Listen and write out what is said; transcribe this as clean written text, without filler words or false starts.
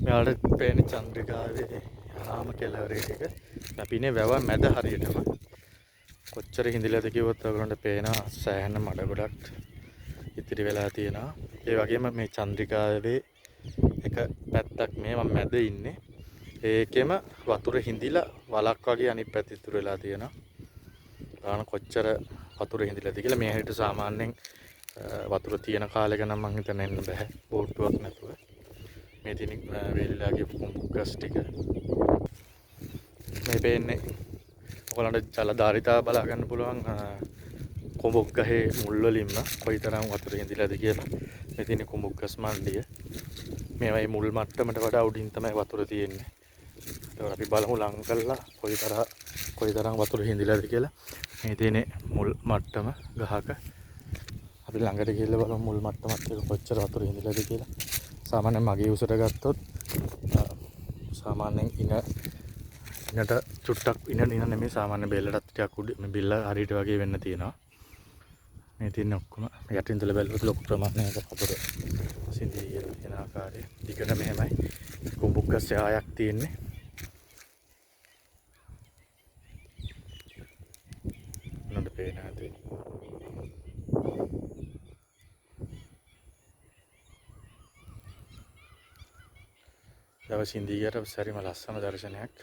මෙයාට පේන චන්ද්‍රිකාවේ යාම කෙළවරේ ටික අපිනේ වැව මැද හරියටම කොච්චර හිඳිලාද කිව්වොත් ඔයගොල්ලන්ට පේනවා සෑහෙන මඩ ගොඩක් ඉතිරි වෙලා තියෙනවා. ඒ වගේම මේ චන්ද්‍රිකාවේ එක පැත්තක් මේ මම මැද ඉන්නේ. ඒකෙම වතුර හිඳිලා වලක් වගේ අනිත් පැත්ත ඉතුරු වෙලා තියෙනවා. බලන්න කොච්චර වතුර හිඳිලාද කියලා. මේ හැරිට සාමාන්‍යයෙන් වතුර තියෙන කාලෙක නම් මං හිතන්නේ එන්න බෑ බෝට්ටුවක් නැතුව. මේ තියෙන වේලිලාගේ කුඹුගස් ටික මේ පේන්නේ ඔයගොල්ලන්ට ජල ධාරිතාව බලා ගන්න පුළුවන් කුඹුක් ගහේ මුල් වලින්ම කොයිතරම් වතුර හිඳිලාද කියලා. මේ තියෙන කුඹුගස් මණ්ඩිය මේවයි මුල් මට්ටමට වඩා උඩින් තමයි වතුර තියෙන්නේ. ඒක අපි බලමු ලං කළා කොයිතරම් වතුර හිඳිලාද කියලා. මේ තියෙන්නේ මුල් මට්ටම ගහක. අපි ළඟට ගිහිල්ලා බලමු මුල් මට්ටමත් එක කොච්චර වතුර හිඳිලාද කියලා. සාමාන්‍යයෙන් මගේ උසට ගත්තොත් සාමාන්‍යයෙන් ඉනට චුට්ටක් ඉන නෙමෙයි සාමාන්‍ය බෙල්ලටත් ටිකක් උඩ මේ බෙල්ල හරියට වගේ වෙන්න තියෙනවා. මේ තියෙන ඔක්කොම යටින් ඉඳලා බැලුවොත් ලොකු ප්‍රමාණයක වතුර සිඳී යන ආකාරය. දිගට මෙහෙමයි කුඹුගස් යායක් තියෙන්නේ. නඩ පේන හැටි. දවසින් දිගට සැරිම ලස්සන දර්ශනයක්.